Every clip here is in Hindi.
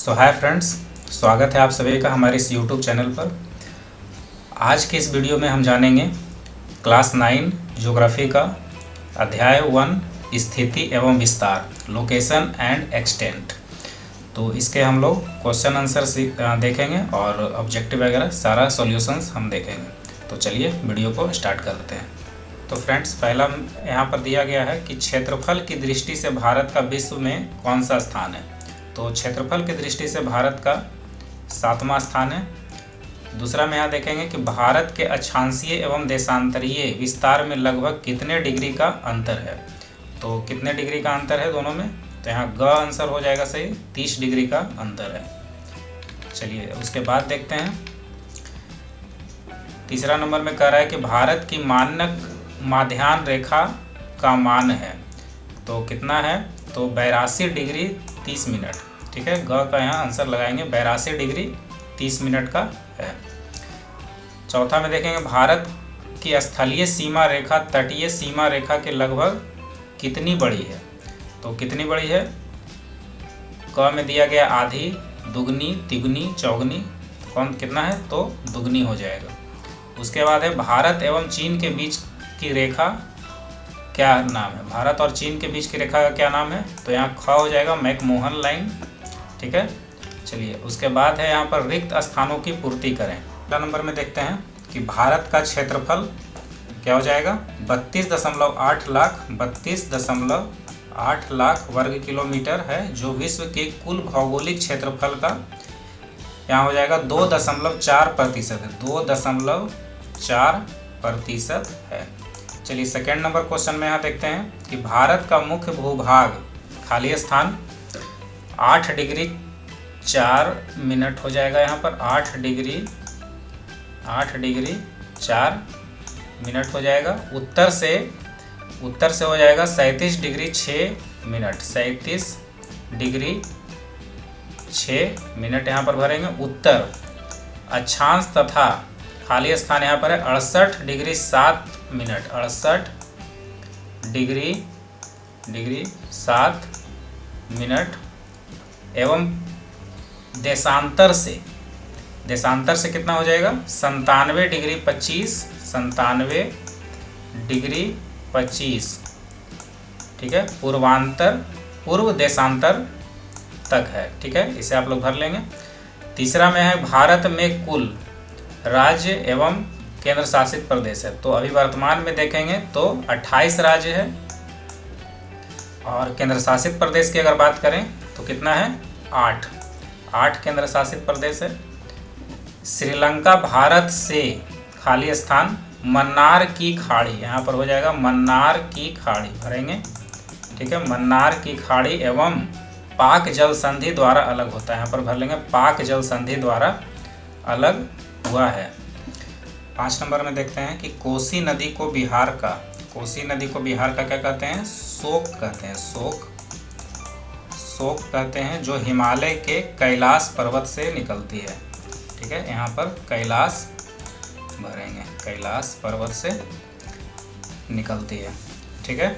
सो हाय फ्रेंड्स, स्वागत है आप सभी का हमारे इस यूट्यूब चैनल पर। आज के इस वीडियो में हम जानेंगे क्लास 9 ज्योग्राफी का अध्याय 1 स्थिति एवं विस्तार, लोकेशन एंड एक्सटेंट। तो इसके हम लोग क्वेश्चन आंसर देखेंगे और ऑब्जेक्टिव वगैरह सारा सॉल्यूशंस हम देखेंगे। तो चलिए वीडियो को स्टार्ट करते हैं। तो फ्रेंड्स, पहला यहाँ पर दिया गया है कि क्षेत्रफल की दृष्टि से भारत का विश्व में कौन सा स्थान है। तो क्षेत्रफल की दृष्टि से भारत का 7वां स्थान है। दूसरा में यहाँ देखेंगे कि भारत के अक्षांशीय एवं देशांतरीय विस्तार में लगभग कितने डिग्री का अंतर है। तो कितने डिग्री का अंतर है दोनों में, तो यहाँ ग आंसर हो जाएगा सही, 30 डिग्री का अंतर है। चलिए उसके बाद देखते हैं। तीसरा नंबर में कह रहा है कि भारत की मानक माध्याह्न रेखा का मान है, तो कितना है, तो 82 डिग्री 30 मिनट। ठीक है, ग का यहाँ आंसर लगाएंगे, 82 डिग्री 30 मिनट का है। चौथा में देखेंगे भारत की स्थलीय सीमा रेखा तटीय सीमा रेखा के लगभग कितनी बड़ी है। तो कितनी बड़ी है, क में दिया गया आधी, दुगनी, तिगुनी, चौगुनी, कौन कितना है, तो दुगनी हो जाएगा। उसके बाद है भारत एवं चीन के बीच की रेखा क्या नाम है। भारत और चीन के बीच की रेखा का क्या नाम है, तो यहाँ ख हो जाएगा, मैकमोहन लाइन। ठीक है, चलिए उसके बाद है यहाँ पर रिक्त स्थानों की पूर्ति करें। पहला नंबर में देखते हैं कि भारत का क्षेत्रफल क्या हो जाएगा, 32.8 लाख 32.8 लाख वर्ग किलोमीटर है, जो विश्व के कुल भौगोलिक क्षेत्रफल का यहाँ हो जाएगा 2.4% है, 2.4% है। चलिए सेकेंड नंबर क्वेश्चन में यहाँ देखते हैं कि भारत का मुख्य भूभाग खाली स्थान 8 डिग्री 4 मिनट हो जाएगा, यहाँ पर 8 डिग्री 4 मिनट हो जाएगा। उत्तर से हो जाएगा 37 डिग्री 6 मिनट, 37 डिग्री 6 मिनट यहाँ पर भरेंगे उत्तर। अक्षांश तथा खाली स्थान यहाँ पर है 68 डिग्री 7 मिनट, 68 डिग्री 7 मिनट। एवं देशांतर से कितना हो जाएगा, 97 डिग्री 25। ठीक है, पूर्व देशांतर तक है। ठीक है, इसे आप लोग भर लेंगे। तीसरा में है भारत में कुल राज्य एवं केंद्र शासित प्रदेश है। तो अभी वर्तमान में देखेंगे तो 28 राज्य है, और केंद्र शासित प्रदेश की अगर बात करें तो कितना है, 8 केंद्र शासित प्रदेश है। श्रीलंका भारत से खाली स्थान मन्नार की खाड़ी, यहाँ पर हो जाएगा मन्नार की खाड़ी भरेंगे। ठीक है, मन्नार की खाड़ी एवं पाक जल संधि द्वारा अलग होता है, यहाँ पर भर लेंगे, पाक जल संधि द्वारा अलग हुआ है। 5 नंबर में देखते हैं कि कोसी नदी को बिहार का क्या कहते हैं, शोक कहते हैं, शोक कहते हैं, जो हिमालय के कैलाश पर्वत से निकलती है। ठीक है, यहाँ पर कैलाश भरेंगे, कैलाश पर्वत से निकलती है। ठीक है,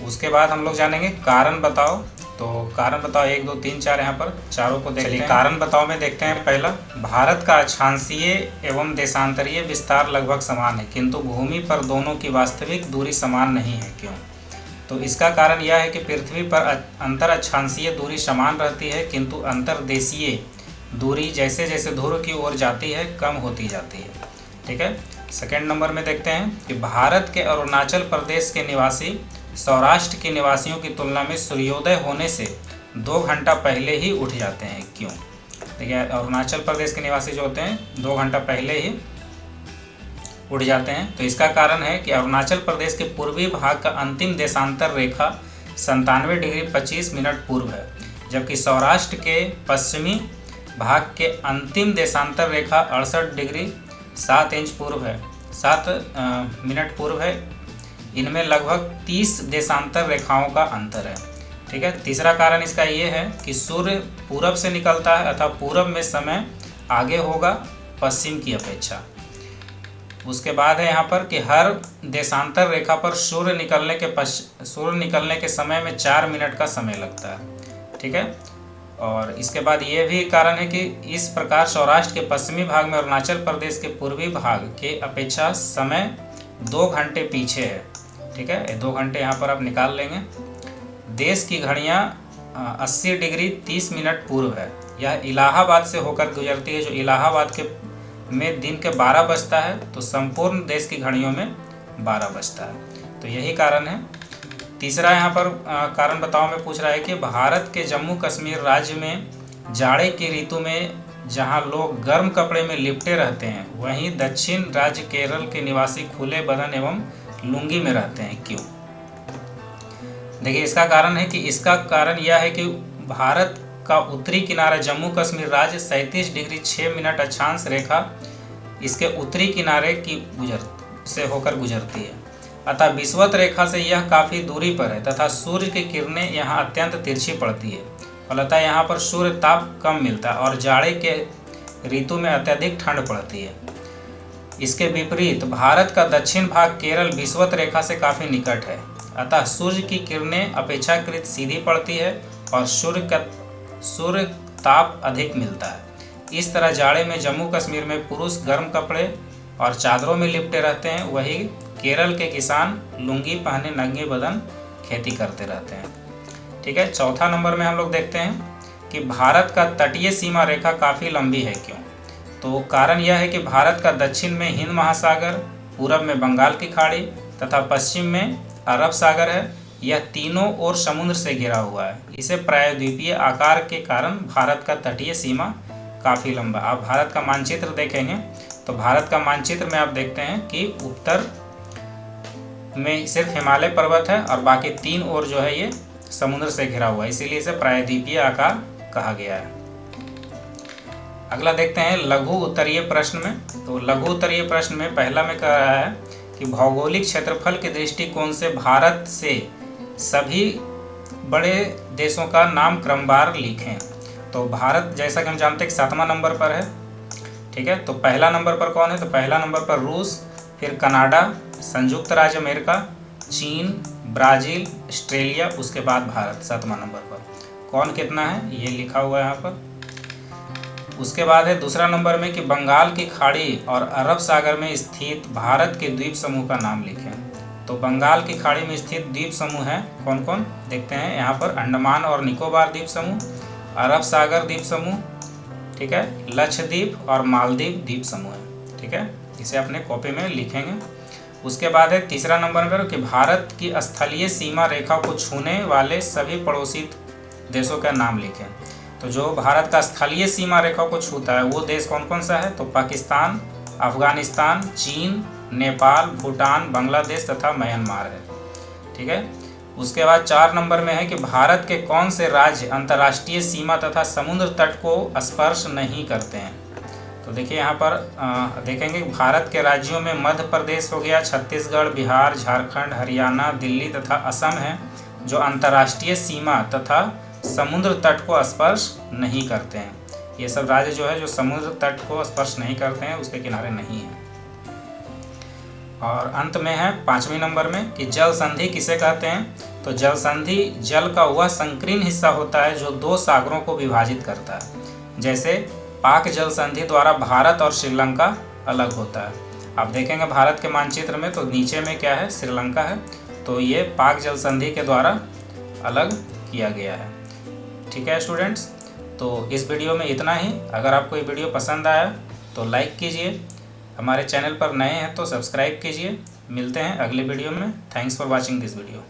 उसके बाद हम लोग जानेंगे कारण बताओ। तो कारण बताओ 1 2 3 4, यहाँ पर चारों को देखते हैं। कारण बताओ में देखते हैं पहला, भारत का अक्षांशीय एवं देशांतरीय विस्तार लगभग समान है, किंतु भूमि पर दोनों की वास्तविक दूरी समान नहीं है, क्यों। तो इसका कारण यह है कि पृथ्वी पर अंतर अक्षांशीय दूरी समान रहती है, किंतु अंतर्देशीय दूरी जैसे जैसे ध्रुव की ओर जाती है कम होती जाती है। ठीक है, सेकेंड नंबर में देखते हैं कि भारत के अरुणाचल प्रदेश के निवासी सौराष्ट्र के निवासियों की तुलना में सूर्योदय होने से 2 घंटा पहले ही उठ जाते हैं, क्यों। देखिए अरुणाचल प्रदेश के निवासी जो होते हैं 2 घंटा पहले ही उठ जाते हैं। तो इसका कारण है कि अरुणाचल प्रदेश के पूर्वी भाग का अंतिम देशांतर रेखा 97 डिग्री 25 मिनट पूर्व है, जबकि सौराष्ट्र के पश्चिमी भाग के अंतिम देशांतर रेखा 68 डिग्री 7 इंच पूर्व है, 7 मिनट पूर्व है। इनमें लगभग 30 देशांतर रेखाओं का अंतर है। ठीक है, तीसरा कारण इसका ये है कि सूर्य पूरब से निकलता है, अतः पूरब में समय आगे होगा पश्चिम की अपेक्षा। उसके बाद है यहाँ पर कि हर देशांतर रेखा पर सूर्य निकलने के समय में 4 मिनट का समय लगता है। ठीक है, और इसके बाद ये भी कारण है कि इस प्रकार सौराष्ट्र के पश्चिमी भाग में अरुणाचल प्रदेश के पूर्वी भाग के अपेक्षा समय 2 घंटे पीछे है। ठीक है, 2 घंटे यहाँ पर आप निकाल लेंगे। देश की घड़ियाँ 80 डिग्री 30 मिनट पूर्व है। यह इलाहाबाद से होकर गुजरती है। जो इलाहाबाद के में दिन के 12 बजता है तो संपूर्ण देश की घड़ियों में 12 बजता है। तो यही कारण है। तीसरा यहाँ पर कारण बताओ में पूछ रहा है कि भारत के जम्मू कश्मीर राज्य में जाड़े की ऋतु में जहाँ लोग गर्म कपड़े में लिपटे रहते हैं, वहीं दक्षिण राज्य केरल के निवासी खुले बदन एवं लुंगी में रहते हैं, क्यों? देखिए, इसका कारण यह है कि भारत का उत्तरी किनारा जम्मू कश्मीर राज्य 37 डिग्री 6 मिनट अक्षांश रेखा इसके उत्तरी किनारे की से होकर गुजरती है। अतः विषुवत रेखा से यह काफ़ी दूरी पर है तथा सूर्य की किरणें यहाँ अत्यंत तिरछी पड़ती है। फलतः यहाँ पर सूर्य ताप कम मिलता है और जाड़े के ऋतु में अत्यधिक ठंड पड़ती है। इसके विपरीत भारत का दक्षिण भाग केरल विषुवत रेखा से काफ़ी निकट है। अतः सूर्य की किरणें अपेक्षाकृत सीधी पड़ती है और सूर्य ताप अधिक मिलता है। इस तरह जाड़े में जम्मू कश्मीर में पुरुष गर्म कपड़े और चादरों में लिपटे रहते हैं, वही केरल के किसान लुंगी पहने नंगे बदन खेती करते रहते हैं। ठीक है, चौथा नंबर में हम लोग देखते हैं कि भारत का तटीय सीमा रेखा काफ़ी लंबी है, क्यों? तो कारण यह है कि भारत का दक्षिण में हिंद महासागर, पूरब में बंगाल की खाड़ी तथा पश्चिम में अरब सागर है। यह तीनों ओर समुद्र से घिरा हुआ है। इसे प्रायद्वीपीय आकार के कारण भारत का तटीय सीमा काफ़ी लंबा। आप भारत का मानचित्र देखेंगे तो भारत का मानचित्र में आप देखते हैं कि उत्तर में सिर्फ हिमालय पर्वत है और बाकी 3 ओर जो है ये समुद्र से घिरा हुआ है, इसीलिए इसे प्रायद्वीपीय आकार कहा गया है। अगला देखते हैं लघु उत्तरीय प्रश्न में। तो लघु उत्तरीय प्रश्न में पहला में कह रहा है कि भौगोलिक क्षेत्रफल के दृष्टिकोण से भारत से सभी बड़े देशों का नाम क्रमवार लिखें। तो भारत जैसा कि हम जानते हैं 7वां नंबर पर है। ठीक है, तो पहला नंबर पर कौन है? तो पहला नंबर पर रूस, फिर कनाडा, संयुक्त राज्य अमेरिका, चीन, ब्राज़ील, ऑस्ट्रेलिया, उसके बाद भारत 7वां नंबर पर। कौन कितना है ये लिखा हुआ है यहाँ पर। उसके बाद है दूसरा नंबर में कि बंगाल की खाड़ी और अरब सागर में स्थित भारत के द्वीप समूह का नाम लिखें। तो बंगाल की खाड़ी में स्थित द्वीप समूह हैं कौन कौन, देखते हैं यहाँ पर। अंडमान और निकोबार द्वीप समूह, अरब सागर द्वीप समूह, ठीक है, लक्षद्वीप और मालदीव द्वीप समूह है। ठीक है, इसे अपने कॉपी में लिखेंगे। उसके बाद है तीसरा नंबर पर कि भारत की स्थलीय सीमा रेखा को छूने वाले सभी पड़ोसी देशों का नाम लिखें। तो जो भारत का स्थलीय सीमा रेखा को छूता है वो देश कौन कौन सा है? तो पाकिस्तान, अफगानिस्तान, चीन, नेपाल, भूटान, बांग्लादेश तथा म्यांमार है। ठीक है, उसके बाद 4 नंबर में है कि भारत के कौन से राज्य अंतर्राष्ट्रीय सीमा तथा समुद्र तट को स्पर्श नहीं करते हैं। तो देखिए यहाँ पर देखेंगे भारत के राज्यों में मध्य प्रदेश हो गया, छत्तीसगढ़, बिहार, झारखंड, हरियाणा, दिल्ली तथा असम है जो अंतर्राष्ट्रीय सीमा तथा समुद्र तट को स्पर्श नहीं करते हैं। ये सब राज्य जो है जो समुद्र तट को स्पर्श नहीं करते हैं, उसके किनारे नहीं है। और अंत में है 5वें नंबर में कि जल संधि किसे कहते हैं। तो जल संधि जल का वह संकीर्ण हिस्सा होता है जो 2 सागरों को विभाजित करता है। जैसे पाक जल संधि द्वारा भारत और श्रीलंका अलग होता है। आप देखेंगे भारत के मानचित्र में तो नीचे में क्या है, श्रीलंका है। तो ये पाक जल संधि के द्वारा अलग किया गया है। ठीक है स्टूडेंट्स, तो इस वीडियो में इतना ही। अगर आपको ये वीडियो पसंद आया तो लाइक कीजिए, हमारे चैनल पर नए हैं तो सब्सक्राइब कीजिए। मिलते हैं अगले वीडियो में। Thanks for watching this video.